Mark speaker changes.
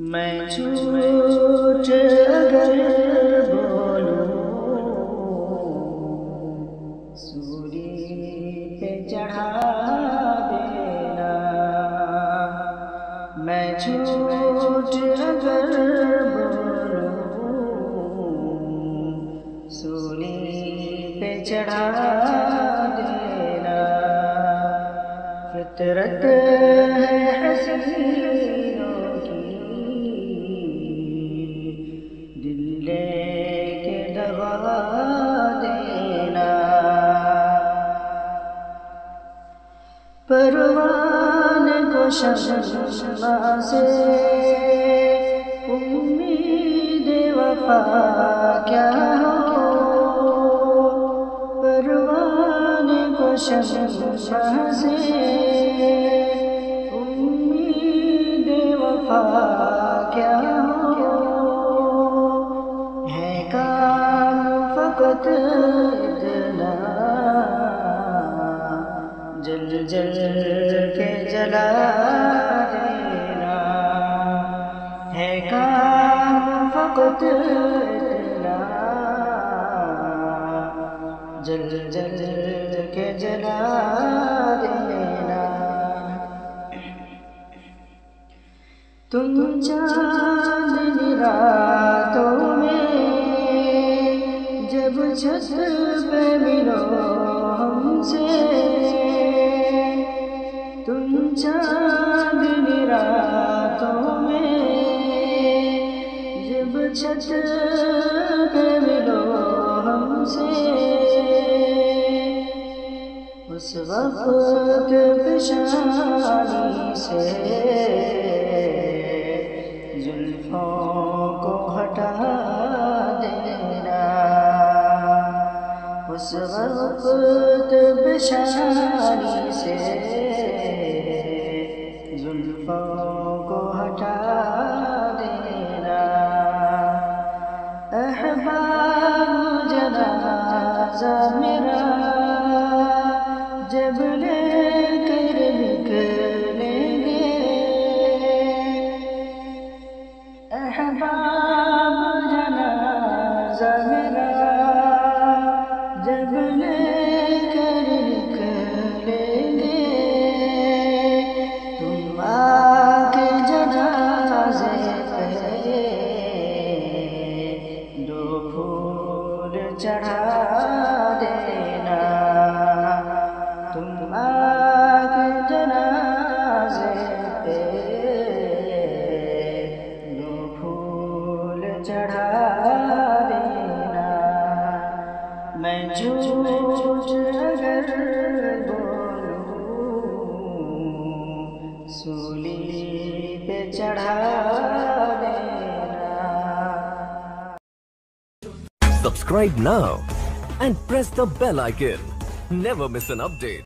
Speaker 1: मैं झूठ अगर बोलूं सूली पे चढ़ा देना। मैं झूठ अगर बोलूं सूली पे चढ़ा देना। फितरत है हसीनों की दिल लेके दगा देना। परवाने को शम्मा से उम्मीद वफा क्या हो। परवाने को शम्मा से उम्मीद वफा क्या हो। है काम फकत इतना जल जल के जला देना। है काम फकत इतना जल जल के जला देना। तुम चांदनी रातों में जब छत पे मिलो हमसे। तुम चांदनी रातों में जब छत पे मिलो हमसे। उस वक्त पेशानी से जुल्फों को हटा देना। उस वक्त पेशानी से जुल्फों को हटा देना। अहबाब जनाज़ा मेरा जब लेकर निकलेंगे। अहबाब जनाज़ा मेरा जब लेकर निकलेंगे। तुम आके जनाज़े पे दो फूल चढ़ा देना। तुम आके जनाज़े पे दो फूल चढ़ा देना। मैं झूठ अगर बोलूं सूली पे चढ़ा देना।
Speaker 2: Subscribe now and press the bell icon. Never miss an update.